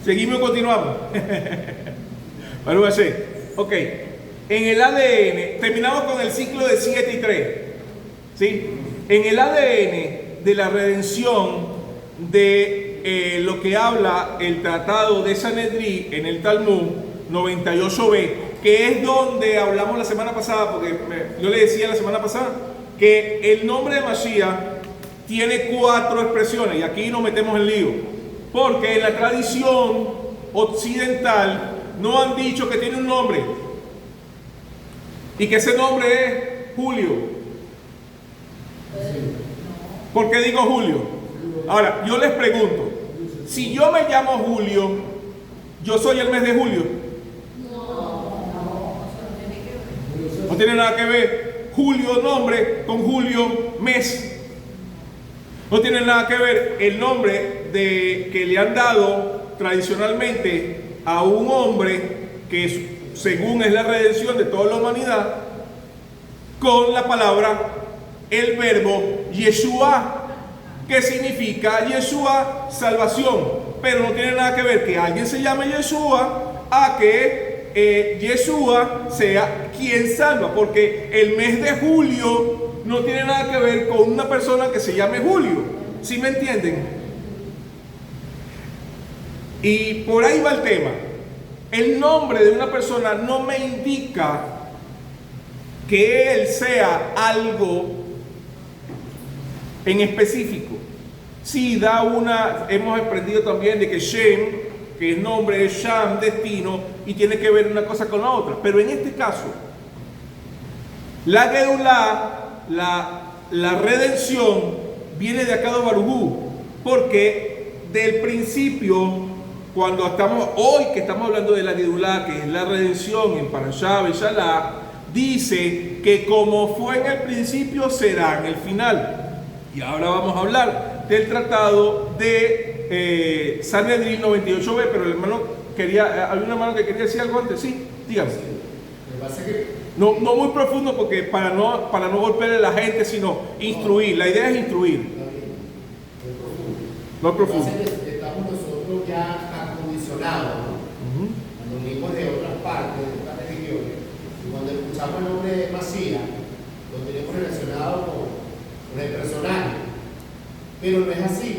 Seguimos y continuamos. Ok. En el ADN, terminamos con el ciclo de 7 y 3. ¿Sí? En el ADN de la redención de lo que habla el tratado de Sanedrín en el Talmud 98b, que es donde hablamos la semana pasada, porque yo le decía la semana pasada que el nombre de Mashiach tiene 4 expresiones, y aquí nos metemos en lío, porque en la tradición occidental no han dicho que tiene un nombre, y que ese nombre es Julio. ¿Por qué digo Julio? Ahora, yo les pregunto, si yo me llamo Julio, ¿yo soy el mes de julio? No tiene nada que ver Julio nombre con Julio mes. No tiene nada que ver el nombre que le han dado tradicionalmente a un hombre que según es la redención de toda la humanidad, con la palabra, el verbo Yeshua, que significa Yeshua, salvación. Pero no tiene nada que ver que alguien se llame Yeshua a que Yeshua sea quien salva, porque el mes de julio no tiene nada que ver con una persona que se llame Julio. ¿Sí me entienden? Y por ahí va el tema. El nombre de una persona no me indica que él sea algo en específico. Sí, hemos aprendido también de que Shem, que el nombre es Sham, destino, y tiene que ver una cosa con la otra. Pero en este caso, la Geulá, la redención, viene de Akadosh Baruj Hu, porque del principio, cuando hoy que estamos hablando de la Geulá, que es la redención en Parashá Beshalach, dice que como fue en el principio, será en el final. Y ahora vamos a hablar del tratado de Sanedrín 98b, pero el hermano había un hermano que quería decir algo antes. Sí, dígame. No muy profundo, porque para no golpear a la gente, sino instruir. La idea es instruir. No profundo. Estamos nosotros ya acondicionados, ¿no? Cuando venimos de otras partes, de otras religiones, y cuando escuchamos el nombre de Mashiach, lo tenemos relacionado con el personaje. Pero no es así.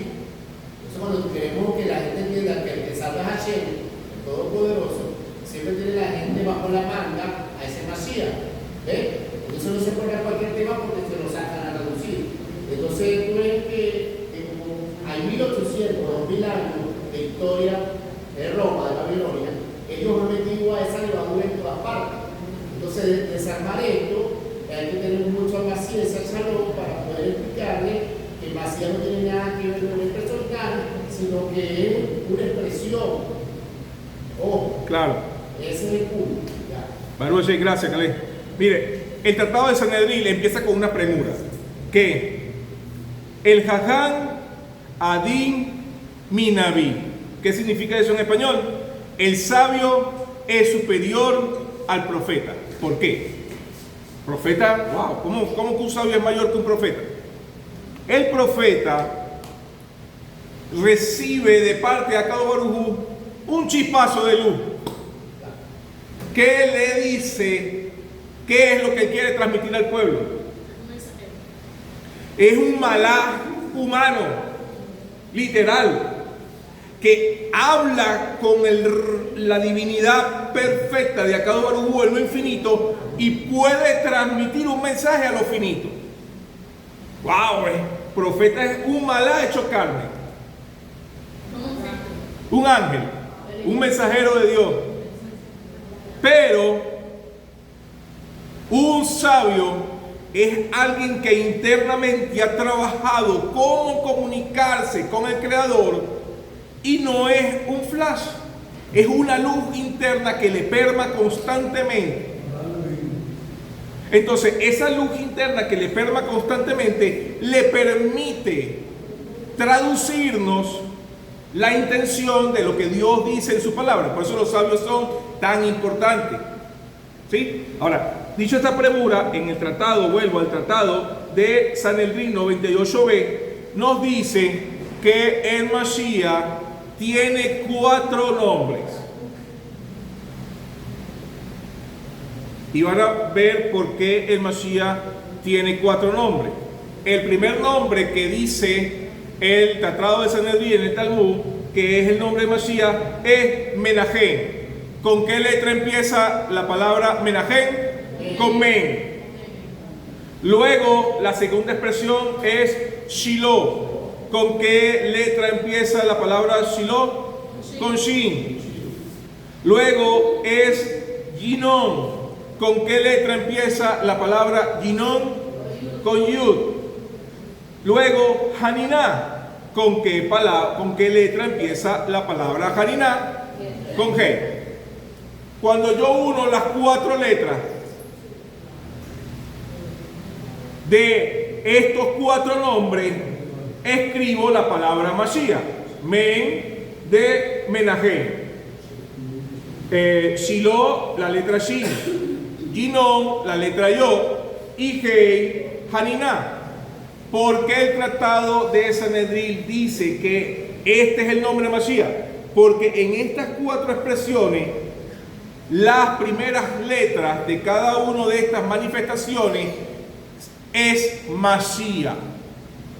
Entonces, cuando queremos que la gente entienda que el que salva a Hashem, el Todopoderoso, siempre tiene la gente bajo la manga a ese Mashiach. ¿Ves? Entonces no se pone a cualquier tema porque se lo sacan a traducir. Entonces tú ves que como hay 1800, 2000 años de historia de Roma, de Babilonia, ellos han metido a esa levadura en todas partes. Entonces, desarmar esto, hay que tener mucha paciencia al salón para poder explicarle que el Mashiach no tiene nada que ver con el personal, sino que es una expresión. Ojo, claro. Ese es el punto. Baruch, gracias, Calé. Mire, el tratado de Sanedrín empieza con una premura, que el Jajam Adin Minaví. ¿Qué significa eso en español? El sabio es superior al profeta. ¿Por qué? Profeta, wow, ¿cómo que un sabio es mayor que un profeta? El profeta recibe de parte de Akadosh Baruj Hu un chispazo de luz que le dice qué es lo que quiere transmitir al pueblo. Es un malaj humano, literal, que habla con la divinidad perfecta de Akadosh Baruj Hu, el no infinito, y puede transmitir un mensaje a lo finito. ¡Wow! Profeta es un malaj hecho carne, un ángel, un mensajero de Dios. Pero un sabio es alguien que internamente ha trabajado cómo comunicarse con el Creador, y no es un flash, es una luz interna que le perma constantemente. Entonces, esa luz interna que le perma constantemente le permite traducirnos la intención de lo que Dios dice en su palabra. Por eso los sabios son tan importantes. ¿Sí? Ahora, dicho esta premura, en el tratado, vuelvo al tratado de Sanedrín 98b, nos dice que el Mashiach tiene 4 nombres. Y van a ver por qué el Mashiach tiene 4 nombres. El primer nombre que dice el Tratado de Sanedrín en el Talmud, que es el nombre de Mashiach, es Menahem. ¿Con qué letra empieza la palabra Menahem? Con Men. Luego, la segunda expresión es Shiloh. ¿Con qué letra empieza la palabra Shiloh? Con Shin. Luego es Ginon. ¿Con qué letra empieza la palabra Ginon? Con Yud. Luego Haniná. ¿Con qué letra empieza la palabra Haniná? Con G. Cuando yo uno las 4 letras de estos 4 nombres, escribo la palabra Mashiach. Men de Menahem. Shiloh, la letra Shin. Ginon, la letra Yod. Y Hei, Haniná. ¿Por qué el Tratado de Sanedrín dice que este es el nombre de Mashiach? Porque en estas 4 expresiones, las primeras letras de cada una de estas manifestaciones es Mashiach.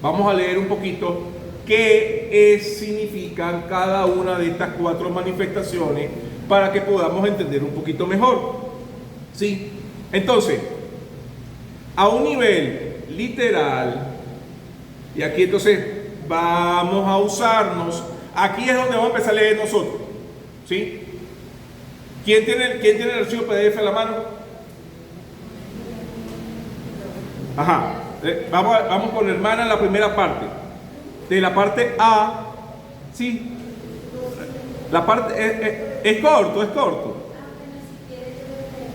Vamos a leer un poquito qué significan cada una de estas 4 manifestaciones para que podamos entender un poquito mejor. ¿Sí? Entonces, a un nivel literal, y aquí entonces vamos a usarnos, aquí es donde vamos a empezar a leer nosotros. ¿Sí? ¿Quién tiene el archivo PDF en la mano? Ajá. Vamos con hermana en la primera parte. De la parte A, ¿sí? La parte es corto.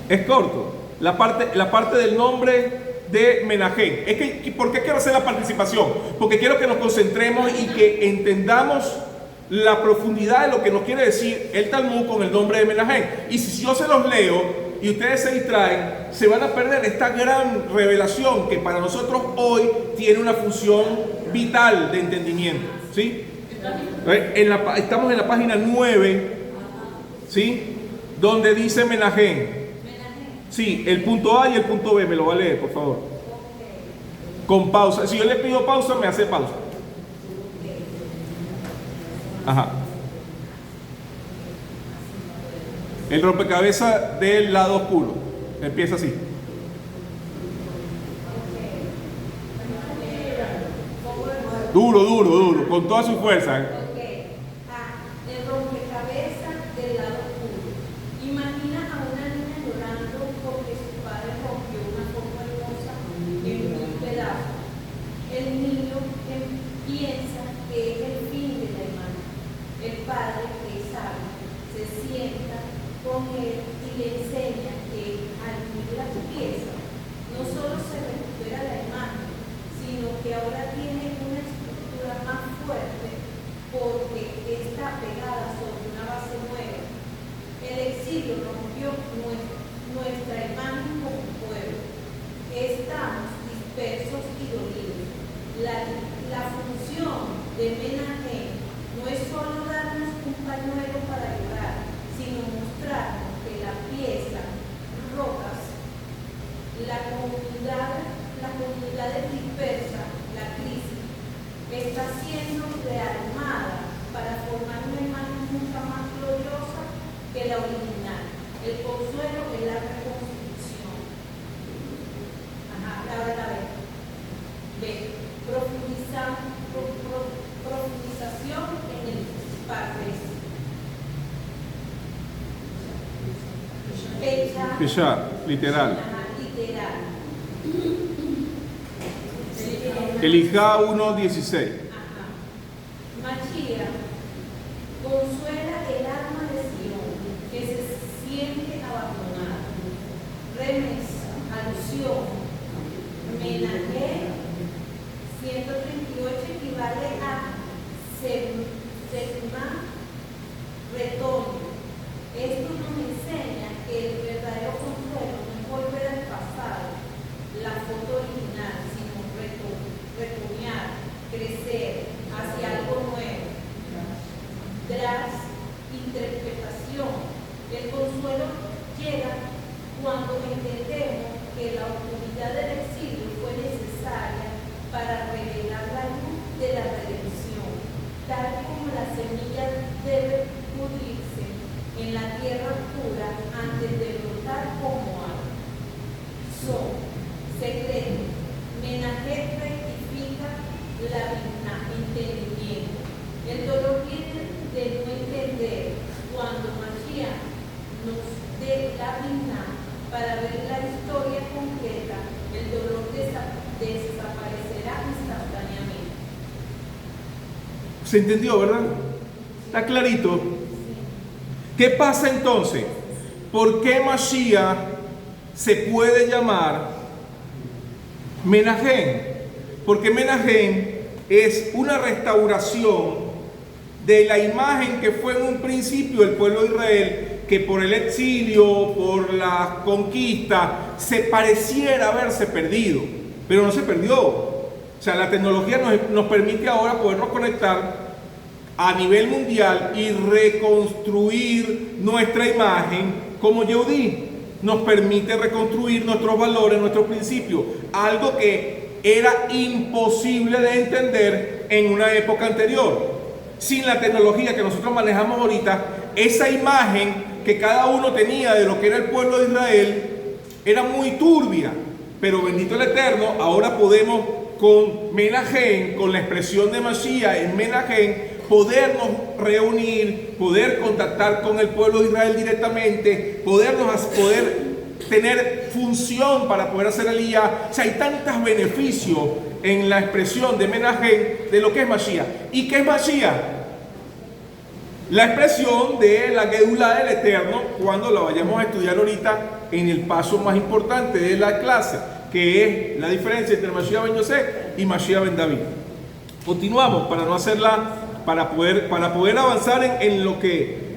Es corto. La parte del nombre de Menahem. ¿Por qué quiero hacer la participación? Porque quiero que nos concentremos y que entendamos la profundidad de lo que nos quiere decir el Talmud con el nombre de Menahem. Y si yo se los leo y ustedes se distraen, se van a perder esta gran revelación que para nosotros hoy tiene una función vital de entendimiento. ¿Sí? Estamos en la página 9, ¿sí? Donde dice Menahem. Sí, el punto A y el punto B, me lo va a leer, por favor. Con pausa. Si yo le pido pausa, me hace pausa. Ajá. El rompecabezas del lado oscuro. Empieza así. Duro, con toda su fuerza. El rompecabezas del lado oscuro. Imagina a una niña llorando porque su padre rompió una copa hermosa en un pedazo. El niño piensa que es el fin de la imagen. El padre, que es sabio, se sienta con él y le enseña que al unir las piezas no solo se recupera la imagen, sino que ahora tiene una estructura más fuerte porque está pegada sobre una base nueva. El exilio rompió nuestra imagen como pueblo. Estamos dispersos y dolidos. La función de Menahem no es solo darnos un pañuelo para llorar, sino mostrarnos que la pieza rotas, la comunidad dispersa, la crisis, está siendo rearmada para formar una imagen mucho más gloriosa que la original. El consuelo es la reconstrucción. Ajá, ahora la vez. B. Profundización en el partes. Pesha, literal. Ajá, literal. Elijá 1:16. Mashiach consuela el alma de Sion, que se siente abandonada. Remes, alusión. Menahem 138 equivale a Semá, retorno. Esto nos enseña que el verdadero consuelo no es volver al pasado, la foto original, sino retornar, crecer hacia algo nuevo. interpretación. El consuelo llega cuando entendemos que la oscuridad del exilio fue necesaria para revelar la luz de la redención, tal como la semilla debe pudrirse en la tierra oscura antes de brotar como árbol. Son secretos. Menaje rectifica la entendimiento. El dolor viene de no entender. Cuando Mashiach nos dé la Binah para ver la historia completa, el dolor desaparecerá instantáneamente. ¿Se entendió, verdad? ¿Está clarito? ¿Qué pasa entonces? ¿Por qué Mashiach se puede llamar Menahem? Porque Menahem es una restauración de la imagen que fue en un principio el pueblo de Israel, que por el exilio, por la conquista, se pareciera haberse perdido, pero no se perdió. O sea, la tecnología nos permite ahora podernos conectar a nivel mundial y reconstruir nuestra imagen como Yehudí. Nos permite reconstruir nuestros valores, nuestros principios, algo que era imposible de entender en una época anterior. Sin la tecnología que nosotros manejamos ahorita, esa imagen que cada uno tenía de lo que era el pueblo de Israel era muy turbia, pero bendito el Eterno, ahora podemos con Menahem, con la expresión de Mashiach en Menahem, podernos reunir, poder contactar con el pueblo de Israel directamente, poder tener función para poder hacer aliyah. O sea, hay tantos beneficios en la expresión de Menahem de lo que es Mashiach. ¿Y qué es Mashiach? La expresión de la Gedulá del Eterno, cuando la vayamos a estudiar ahorita en el paso más importante de la clase, que es la diferencia entre Mashiach ben Yosef y Mashiach ben David. Continuamos para no hacerla, para poder avanzar en lo que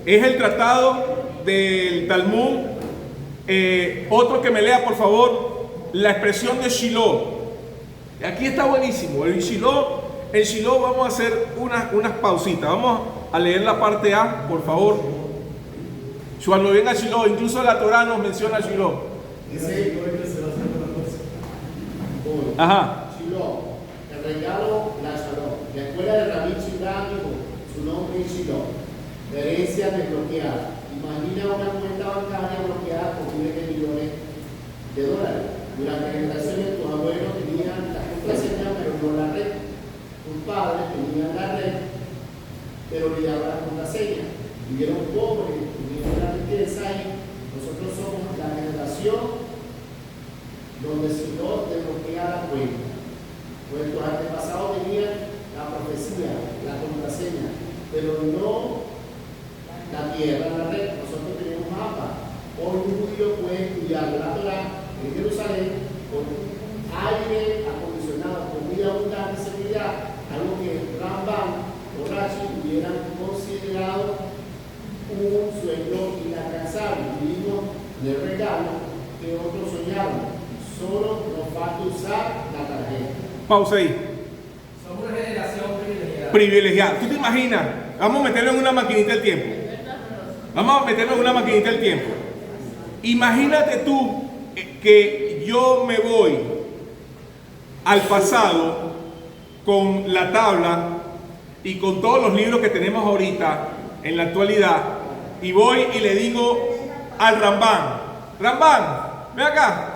es el tratado del Talmud. Otro que me lea, por favor, la expresión de Shiloh. Aquí está buenísimo. En Shiloh vamos a hacer unas pausitas. Vamos a leer la parte A, por favor. Cuando venga Shiloh, incluso la Torah nos menciona Shiloh. Dice, Ajá. Shiloh, el regalo, la Shalom. La escuela de Rabbi Shimon, su nombre es Shiloh. La herencia desbloqueada. Imagina una cuenta bancaria bloqueada por miles de millones de dólares. Durante generaciones tus abuelos tenían la contraseña, pero no la red. Tus padres tenían la red, pero olvidaban la contraseña. Vivieron pobres, tuvieron la riqueza y nosotros somos la generación donde si no desbloquea la cuenta. Pues tus antepasados tenían la profecía, la contraseña, pero no la tierra, la red. Nosotros tenemos mapa. Hoy un judío puede estudiar la Torah en Jerusalén con aire acondicionado, comida abundante y seguridad, algo que Rambam o Rashi hubieran considerado un sueño inalcanzable. Vivimos del regalo que otros soñaron. Solo nos falta usar la tarjeta. Pausa ahí. Somos una generación Privilegiada. ¿Tú te imaginas? Vamos a meterlo en una maquinita del tiempo. Vamos a meterlo en una maquinita del tiempo. Imagínate tú que yo me voy al pasado con la tabla y con todos los libros que tenemos ahorita en la actualidad, y voy y le digo al Rambam, ven acá,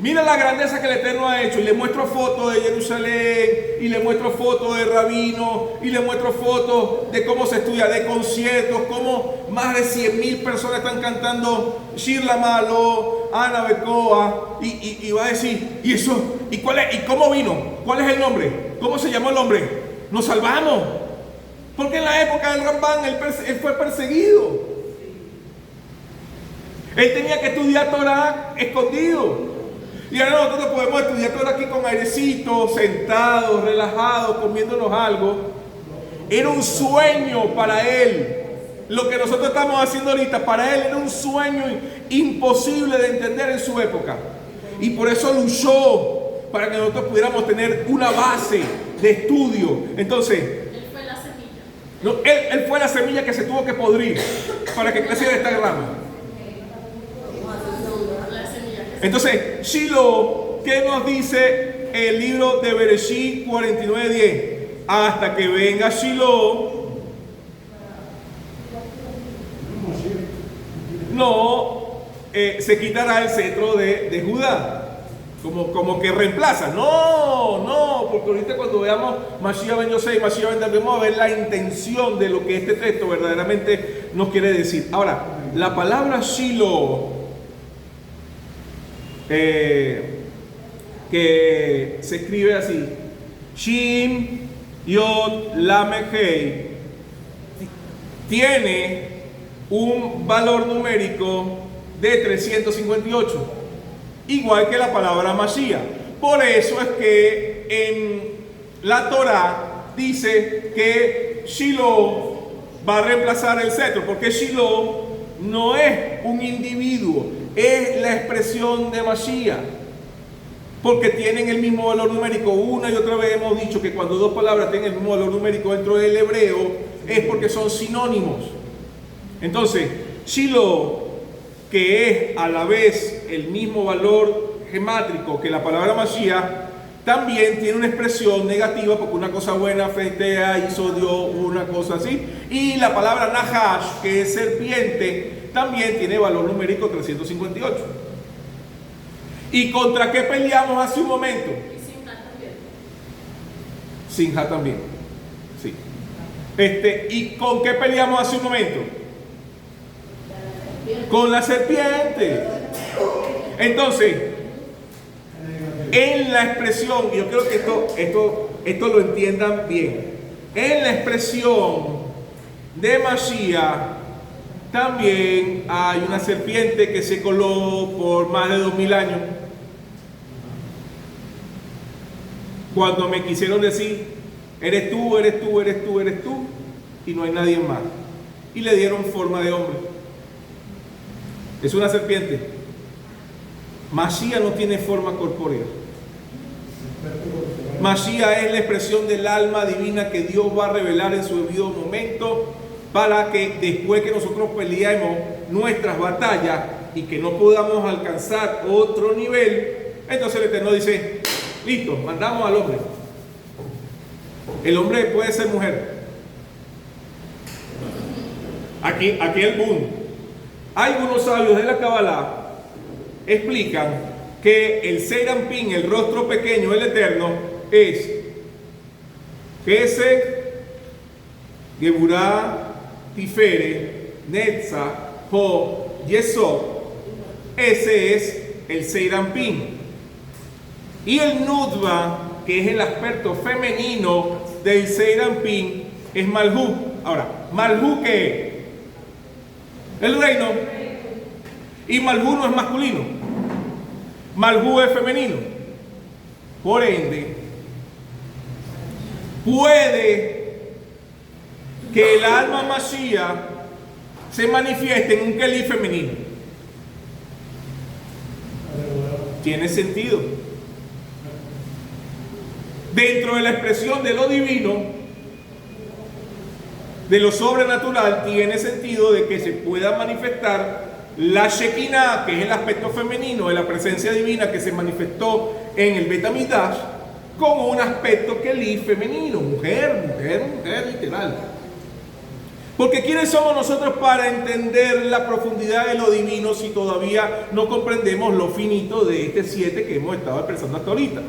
mira la grandeza que el Eterno ha hecho, y le muestro fotos de Jerusalén, y le muestro fotos de rabinos, y le muestro fotos de cómo se estudia, de conciertos, cómo más de 100,000 personas están cantando Shir Lamalo, Ana Bekoa, y va a decir, ¿y eso? ¿Y cuál es? ¿Y cómo vino? ¿Cuál es el nombre? ¿Cómo se llamó el hombre? Nos salvamos. Porque en la época del Rambam él fue perseguido. Él tenía que estudiar Torah escondido. Y ahora nosotros podemos estudiar Torah aquí con airecito, sentados, relajados, comiéndonos algo. Era un sueño para él. Lo que nosotros estamos haciendo ahorita, para él era un sueño imposible de entender en su época. Y por eso luchó para que nosotros pudiéramos tener una base de estudio. Entonces, Él fue la semilla. No, él fue la semilla que se tuvo que podrir para que creciera esta rama. Entonces, Shiloh, ¿qué nos dice el libro de Bereshit 49:10? Hasta que venga Shiloh, se quitará el cetro de Judá. Como que reemplaza. No, porque ahorita cuando veamos Mashiach ben Yosef y Mashiach ben David, vamos a ver la intención de lo que este texto verdaderamente nos quiere decir. Ahora, la palabra Shiloh, que se escribe así, Shin, Yod, Lamed, Hei, tiene un valor numérico de 358. Igual que la palabra Mashiach. Por eso es que en la Torah dice que Shiloh va a reemplazar el cetro, porque Shiloh no es un individuo, es la expresión de Mashiach, porque tienen el mismo valor numérico. Una y otra vez hemos dicho que cuando dos palabras tienen el mismo valor numérico dentro del hebreo es porque son sinónimos. Entonces, Shiloh, que es a la vez el mismo valor gemátrico que la palabra Mashiach, también tiene una expresión negativa, porque una cosa buena frente a hizo Dios, una cosa así. Y la palabra Nahash, que es serpiente, también tiene valor numérico 358. ¿Y contra qué peleamos hace un momento? Sinja también. Sí. ¿Y con qué peleamos hace un momento? Con la serpiente. Entonces, en la expresión, yo creo que esto lo entiendan bien. En la expresión de Mashiach también hay una serpiente que se coló por más de 2000 años. Cuando me quisieron decir, eres tú, eres tú, eres tú, eres tú, y no hay nadie más. Y le dieron forma de hombre. Es una serpiente. Mashiach no tiene forma corpórea. Mashiach es la expresión del alma divina que Dios va a revelar en su debido momento, para que después que nosotros peleemos nuestras batallas y que no podamos alcanzar otro nivel, entonces el Eterno dice, listo, mandamos al hombre. El hombre puede ser mujer. Aquí el boom. Algunos sabios de la Kabbalah explican que el Serampín, el rostro pequeño del Eterno, es Gesed, Geburah, Tiferet, Netza, Ho, Yesod. Ese es el Serampín. Y el Nudba, que es el aspecto femenino del Serampín, es Malhú. Ahora, ¿Malhú qué es? El reino. Y Malhú no es masculino, Malhú es femenino. Por ende, puede que el alma Mashiach se manifieste en un Kelí femenino. Tiene sentido. Dentro de la expresión de lo divino, de lo sobrenatural, tiene sentido de que se pueda manifestar la Shekinah, que es el aspecto femenino de la presencia divina que se manifestó en el Bet Hamikdash, con un aspecto Kelí femenino, mujer, literal. Porque ¿quiénes somos nosotros para entender la profundidad de lo divino si todavía no comprendemos lo finito de este 7 que hemos estado expresando hasta ahorita?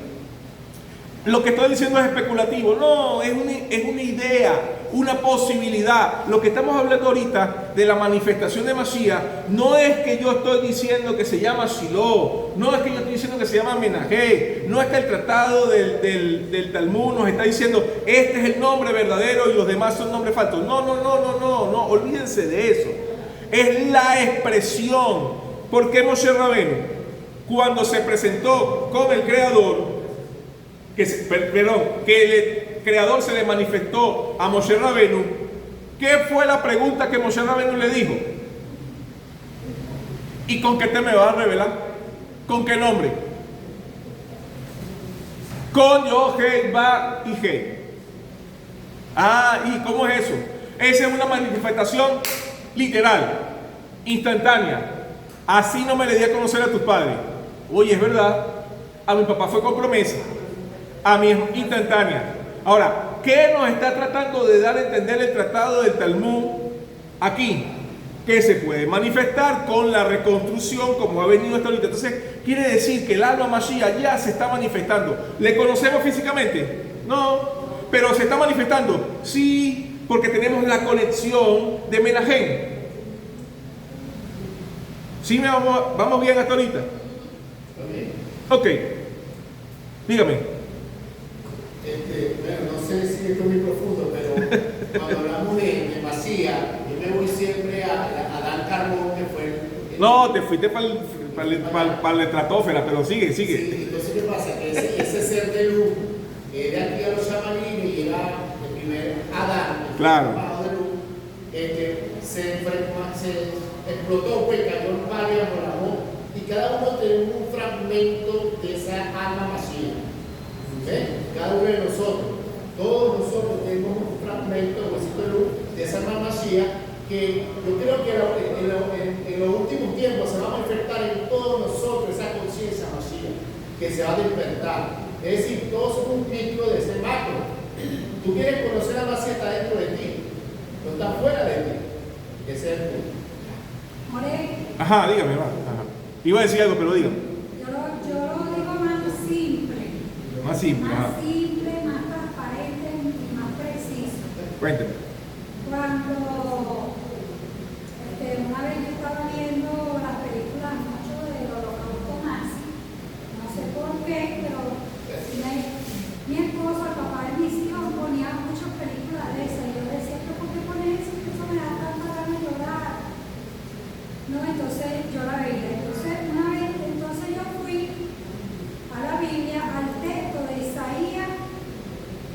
Lo que estoy diciendo es especulativo, no, es una idea, una posibilidad. Lo que estamos hablando ahorita de la manifestación de Mashiach no es que yo estoy diciendo que se llama Shiloh, no es que yo estoy diciendo que se llama Menahé, no es que el tratado del Talmud nos está diciendo este es el nombre verdadero y los demás son nombres falsos. No, olvídense de eso. Es la expresión. Porque Moshe Rabenu, cuando se presentó con el Creador, que el Creador se le manifestó a Moshe Rabenu, ¿qué fue la pregunta que Moshe Rabenu le dijo? ¿Y con qué te me vas a revelar? ¿Con qué nombre? Con Yod, Hei, Vav y Hei. ¿Y cómo es eso? Esa es una manifestación literal, instantánea. Así no me le di a conocer a tus padres. Oye, es verdad, a mi papá fue con promesa, a mí es instantánea. Ahora, ¿qué nos está tratando de dar a entender el tratado del Talmud aquí? Que se puede manifestar con la reconstrucción como ha venido hasta ahorita. Entonces, quiere decir que el alma Mashiach ya se está manifestando. ¿Le conocemos físicamente? No, pero se está manifestando. Sí, porque tenemos la conexión de Menahem. ¿Sí vamos bien hasta ahorita? Ok. Dígame. Bueno, no sé si esto es muy profundo, pero cuando hablamos de Masía, yo me voy siempre a Dan Carbón, que fue No, te fuiste para la estratosfera, pero sigue. Sí, entonces, ¿qué pasa? Que ese ser de luz de aquí a los Shamalim y era el primer Adán, el Claro. bajo de luz, se explotó, pues cayó en varias moramón, y cada uno tenía un fragmento de esa alma Masía. ¿Ven? Cada uno de nosotros, todos nosotros tenemos un fragmento de luz de esa alma Masía que yo creo que en los últimos tiempos se va a manifestar en todos nosotros esa conciencia Masía que se va a despertar. Es decir, todos somos un micro de ese macro. Tú quieres conocer a Masía, está dentro de ti, no está fuera de ti. Ese es el punto. More, Ajá, dígame, va. Ajá. Iba a decir algo, pero dígame. yo lo digo más simple. Más simple, ajá. Más simple, más transparente y más preciso. Cuénteme. Cuando una vez yo estaba viendo las películas mucho del holocausto nazi, no sé por qué, pero mi esposo, el papá de mis hijos, ponía muchas películas de esas y yo decía, ¿pero por qué pones eso? Que eso me da tanta ganas de llorar. No, entonces yo la veía. Entonces una vez, yo fui a la Biblia, al texto de Isaías,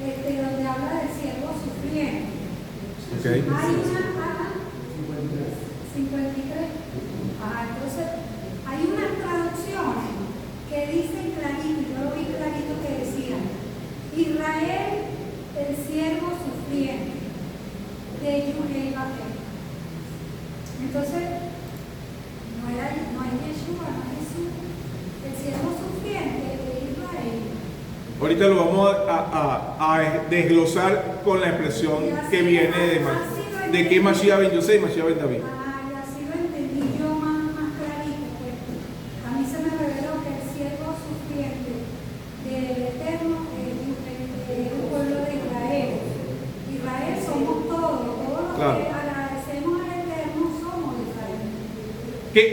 donde habla del siervo sufriendo. Okay. Hay una 53. Entonces, hay unas traducciones que dicen clarito, yo lo vi clarito que decía, Israel, el siervo sufriente, de Yuhei Babel. Entonces, no es Yeshua, no es Jesús, el siervo sufriente de Israel. Ahorita lo vamos a desglosar con la expresión que viene de que Mashiach ben Yosef y Mashiach ben David. Y así lo entendí yo más clarito, pues. A mí se me reveló que el siervo sufriente del Eterno es el pueblo de Israel. Israel somos todos los Claro. que agradecemos al Eterno somos Israel.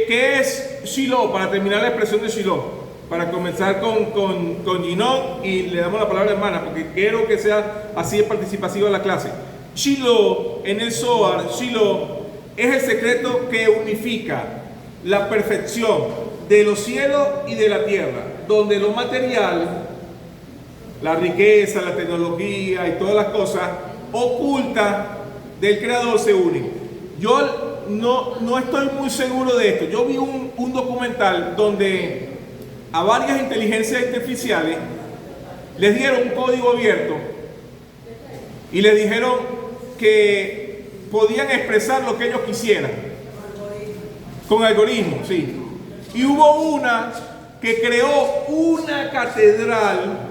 ¿Qué es Shiloh? Para terminar la expresión de Shiloh. Para comenzar con Ginón y le damos la palabra a hermana, porque quiero que sea así de participativa la clase. Shiloh, en el Zohar, Shiloh es el secreto que unifica la perfección de los cielos y de la tierra, donde lo material, la riqueza, la tecnología y todas las cosas ocultas del Creador se unen. Yo no estoy muy seguro de esto. Yo vi un documental donde a varias inteligencias artificiales les dieron un código abierto y les dijeron que podían expresar lo que ellos quisieran con algoritmos, sí. Y hubo una que creó una catedral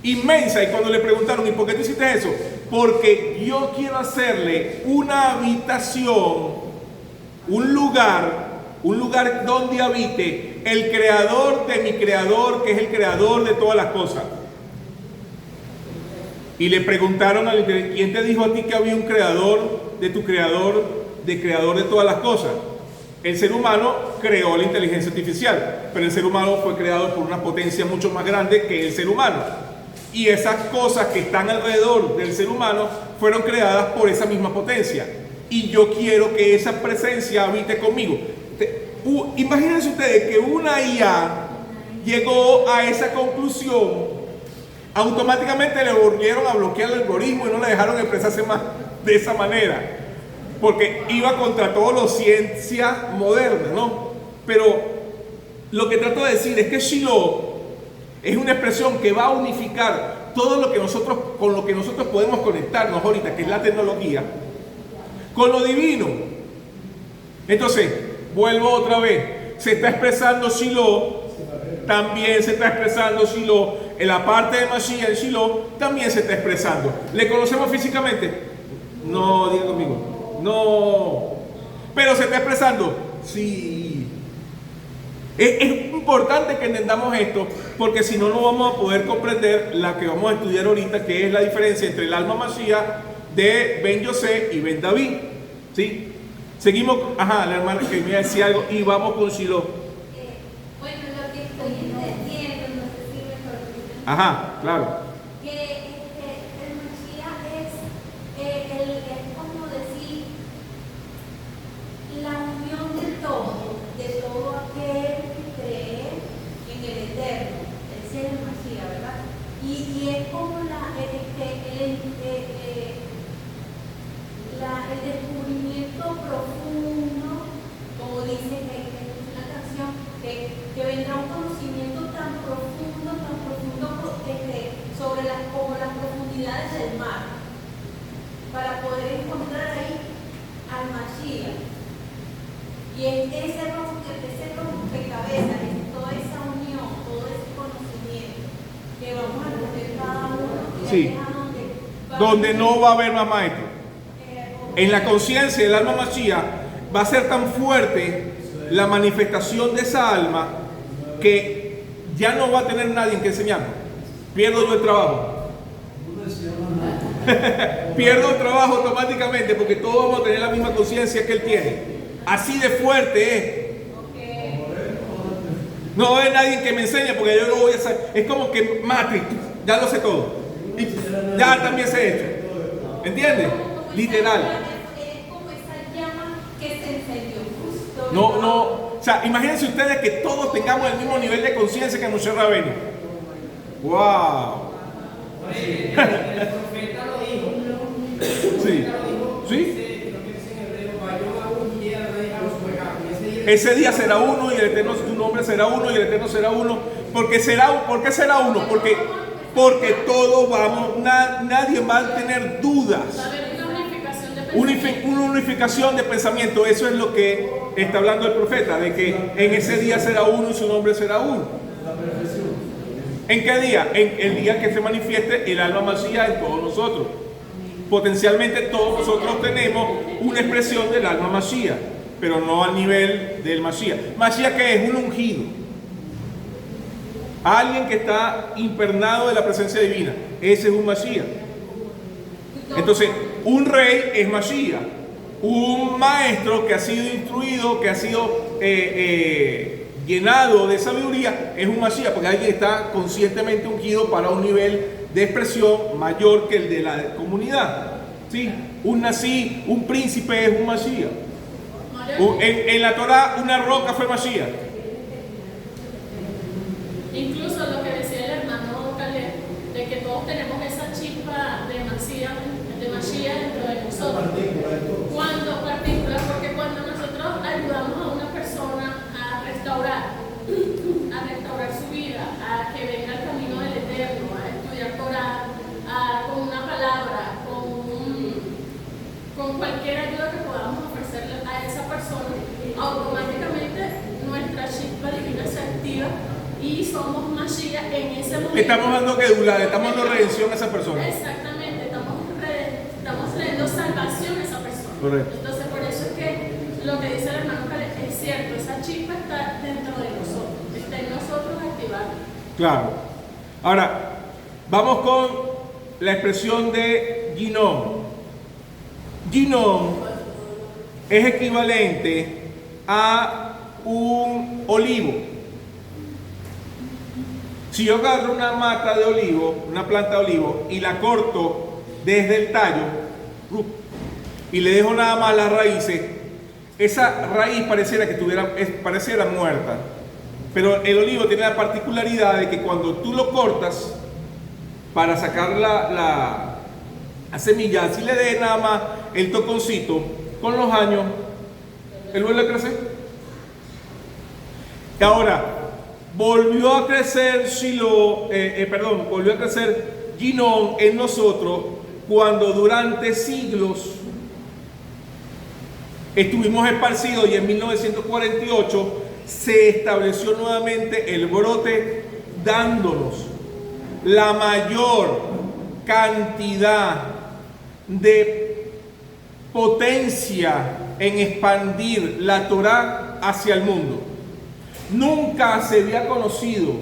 inmensa, y cuando le preguntaron, ¿y por qué tú hiciste eso? Porque yo quiero hacerle una habitación, un lugar donde habite el creador de mi creador, que es el creador de todas las cosas. Y le preguntaron al ¿quién te dijo a ti que había un creador de tu creador, de creador de todas las cosas? El ser humano creó la inteligencia artificial, pero el ser humano fue creado por una potencia mucho más grande que el ser humano. Y esas cosas que están alrededor del ser humano fueron creadas por esa misma potencia. Y yo quiero que esa presencia habite conmigo. Imagínense ustedes que una IA llegó a esa conclusión, automáticamente le volvieron a bloquear el algoritmo y no le dejaron expresarse más de esa manera, porque iba contra todas las ciencias modernas, ¿no? Pero lo que trato de decir es que Shiloh es una expresión que va a unificar todo lo que nosotros, con lo que nosotros podemos conectarnos ahorita, que es la tecnología, con lo divino. Entonces, vuelvo otra vez, se está expresando Shiloh, también se está expresando Shiloh, en la parte de Mashiach, en Shiloh, también se está expresando. ¿Le conocemos físicamente? No, diga conmigo, no. Pero se está expresando, sí. Es importante que entendamos esto, porque si no, no vamos a poder comprender la que vamos a estudiar ahorita, que es la diferencia entre el alma Mashiach de Ben Yosé y Ben David. ¿Sí? Seguimos, la hermana que me decía algo, y vamos con Shiloh. Bueno, lo que estoy entendiendo, no sé si me permiten. Claro. Que el Mashiach es como decir la unión de todo aquel que cree en el Eterno. Ese es el Mashiach, ¿verdad? Y es como el descubrimiento profundo, como dice que es una canción, que vendrá un conocimiento tan profundo sobre como las profundidades del mar, para poder encontrar ahí al Mashiach. Y es ese rompecabezas, es toda esa unión, todo ese conocimiento que vamos a tener cada uno, Sí. Donde no va a haber más maestro. En la conciencia del alma Mashiach va a ser tan fuerte la manifestación de esa alma que ya no va a tener nadie que enseñarme. Pierdo yo el trabajo. Pierdo el trabajo automáticamente porque todos vamos a tener la misma conciencia que él tiene. Así de fuerte es. No va a haber nadie que me enseñe porque yo lo voy a hacer. Es como que Matrix, ya lo sé todo. Y ya también sé esto. ¿Entiendes? Literal. Es como esa llama que se encendió justo. No. O sea, imagínense ustedes que todos tengamos el mismo nivel de conciencia que Moshe Rabbeinu. ¡Wow! El profeta lo dijo. Sí. ¿Sí? Lo que dice en hebreo, Vayom Aún y Yera Rey a los Juegos. Ese día será uno y el Eterno, tu nombre será uno y el Eterno será uno. ¿Por qué será uno? Porque todos vamos, nadie va a tener dudas. Una unificación de pensamiento. Eso es lo que está hablando el profeta, de que en ese día será uno y su nombre será uno. ¿En qué día? En el día que se manifieste el alma Mashiach en todos nosotros. Potencialmente todos nosotros tenemos una expresión del alma Mashiach, pero no al nivel del Mashiach. Mashiach, ¿qué es? Un ungido. Alguien que está impernado de la presencia divina. Ese es un Mashiach. Entonces, un rey es Mashiach. Un maestro que ha sido instruido, que ha sido llenado de sabiduría, es un Mashiach, porque alguien está conscientemente ungido para un nivel de expresión mayor que el de la comunidad. ¿Sí? Un nací, un príncipe es un Mashiach. En la Torah, una roca fue Mashiach. Incluso lo que decía el hermano Caleb, de que todos tenemos esa chispa de Mashiach dentro de nosotros. Cuando particular, porque cuando nosotros ayudamos a una persona a restaurar su vida, a que venga al camino del Eterno, a estudiar Torah, con una palabra, con cualquier ayuda que podamos ofrecerle a esa persona, automáticamente nuestra chispa divina se activa y somos Mashiach en ese momento. Estamos dando Gedulá, estamos dando redención a esa persona. Exactamente, estamos trayendo salvación a esa persona. Correcto. Entonces, por eso es que lo que dice el hermano Caleb es cierto, esa chispa está dentro de nosotros, está en nosotros activarla. Claro. Ahora, vamos con la expresión de Ginon. Ginon es equivalente a un olivo. Si yo agarro una mata de olivo, una planta de olivo, y la corto desde el tallo y le dejo nada más las raíces, esa raíz pareciera muerta. Pero el olivo tiene la particularidad de que cuando tú lo cortas para sacar la semilla, si le des nada más el toconcito, con los años, él vuelve a crecer. Y ahora, volvió a crecer Ginon en nosotros cuando durante siglos estuvimos esparcidos y en 1948 se estableció nuevamente el brote, dándonos la mayor cantidad de potencia en expandir la Torá hacia el mundo. Nunca se había conocido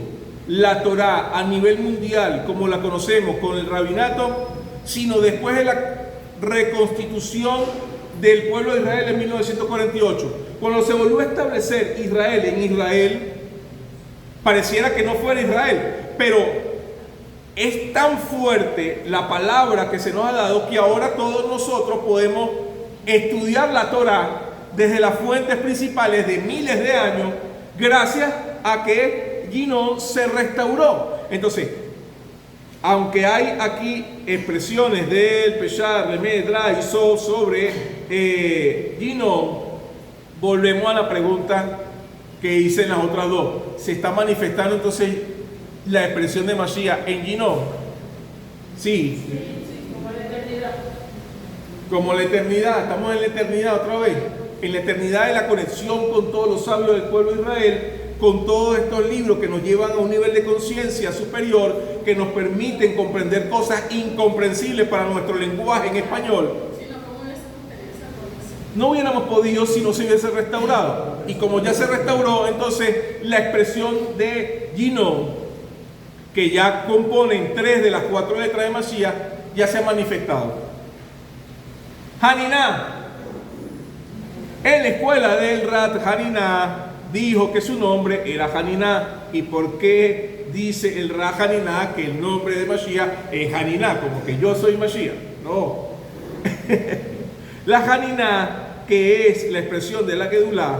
la Torá a nivel mundial como la conocemos con el rabinato, sino después de la reconstitución del pueblo de Israel en 1948. Cuando se volvió a establecer Israel en Israel, pareciera que no fuera Israel, pero es tan fuerte la palabra que se nos ha dado que ahora todos nosotros podemos estudiar la Torá desde las fuentes principales de miles de años, gracias a que Ginon se restauró. Entonces, aunque hay aquí expresiones del Peshar, Remed, Ra y So sobre Ginon, volvemos a la pregunta que hice en las otras dos. ¿Se está manifestando entonces la expresión de Mashiach en Ginon? Sí. Como la eternidad. Como la eternidad, estamos en la eternidad otra vez. En la eternidad de la conexión con todos los sabios del pueblo de Israel, con todos estos libros que nos llevan a un nivel de conciencia superior, que nos permiten comprender cosas incomprensibles para nuestro lenguaje en español. No hubiéramos podido si no se hubiese restaurado. Y como ya se restauró, entonces la expresión de Ginon, que ya componen 3 de las 4 letras de Mashiach, ya se ha manifestado. Haniná. En la escuela del Rat, Haniná dijo que su nombre era Haniná. ¿Y por qué dice el Rat Haniná que el nombre de Mashiach es Haniná? Como que yo soy Mashiach. No. La Haniná, que es la expresión de la Gedulá,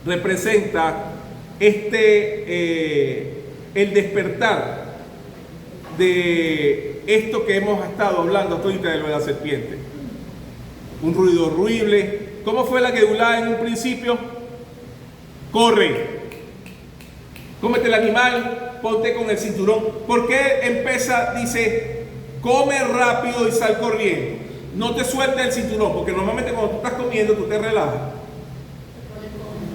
representa el despertar de esto que hemos estado hablando hasta ahorita de lo de la serpiente. Un ruido horrible. ¿Cómo fue la Gedulá en un principio? Corre, cómete el animal, ponte con el cinturón. ¿Por qué empieza? Dice, come rápido y sal corriendo. No te sueltes el cinturón, porque normalmente cuando tú estás comiendo, tú te relajas.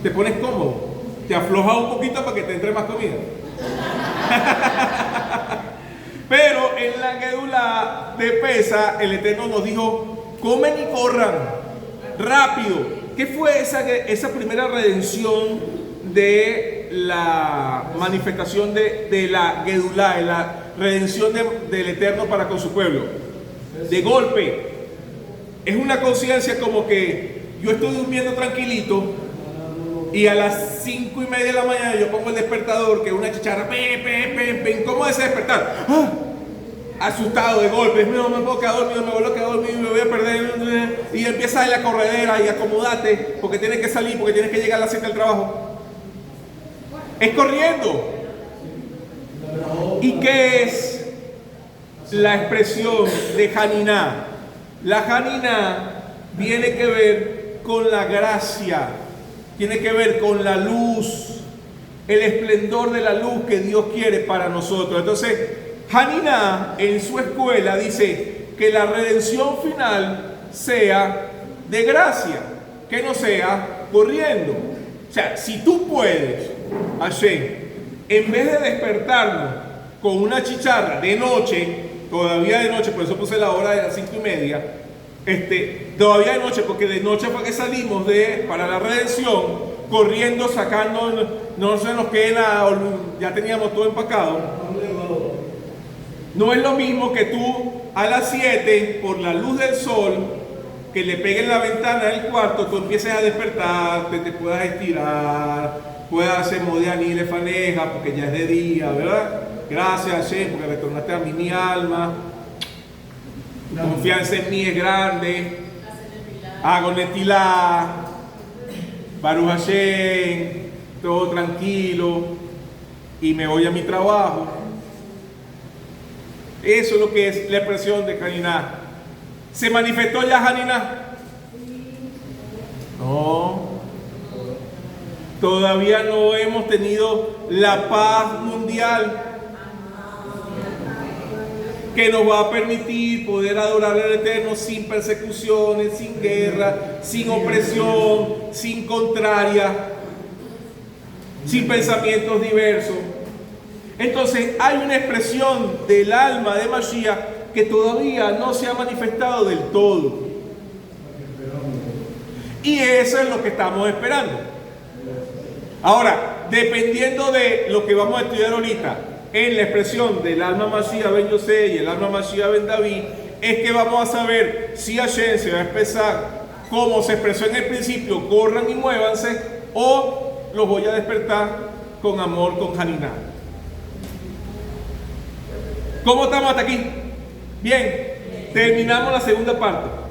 Te pones cómodo. Te aflojas un poquito para que te entre más comida. Pero en la Gedulá de Pesa, el Eterno nos dijo, comen y corran rápido. ¿Qué fue esa primera redención de la manifestación de la Gedulá, de la redención del Eterno para con su pueblo? De golpe. Es una conciencia como que yo estoy durmiendo tranquilito y a las 5:30 de la mañana yo pongo el despertador, que es una chicharra, ¿cómo es ese despertar? ¡Ah! Asustado de golpe, no me puedo quedar dormido, me vuelvo a quedar dormido, me voy a perder, y empieza a la corredera y acomodate, porque tienes que salir, porque tienes que llegar a las 7 del trabajo. Es corriendo. ¿Y qué es la expresión de Haniná? La Haniná tiene que ver con la gracia, tiene que ver con la luz, el esplendor de la luz que Dios quiere para nosotros. Entonces, Haniná en su escuela dice que la redención final sea de gracia, que no sea corriendo. O sea, si tú puedes, Hashem, en vez de despertarnos con una chicharra de noche, todavía de noche, por eso puse la hora de las 5:30, todavía de noche, porque de noche fue que salimos para la redención, corriendo, sacando, no se nos queda, ya teníamos todo empacado. No es lo mismo que tú a las 7, por la luz del sol, que le pegue en la ventana del cuarto, tú empieces a despertarte, te puedas estirar, puedas hacer modianí de faneja, porque ya es de día, ¿verdad? Gracias, Hashem, porque retornaste a mí mi alma. Confianza en mí es grande. Hago netilá, Baruch Hashem, todo tranquilo, y me voy a mi trabajo. Eso es lo que es la expresión de Haniná. ¿Se manifestó ya Haniná? No. Todavía no hemos tenido la paz mundial. que nos va a permitir poder adorar al Eterno sin persecuciones, sin guerra, sin opresión, sin contraria, sin pensamientos diversos. Entonces hay una expresión del alma de Mashiach que todavía no se ha manifestado del todo. Y eso es lo que estamos esperando. Ahora, dependiendo de lo que vamos a estudiar ahorita, en la expresión del alma Mashiach ben Yosef y el alma Mashiach ben David, es que vamos a saber si Hashem se va a expresar como se expresó en el principio, corran y muévanse, o los voy a despertar con amor, con Haniná. ¿Cómo estamos hasta aquí? Bien, terminamos la segunda parte.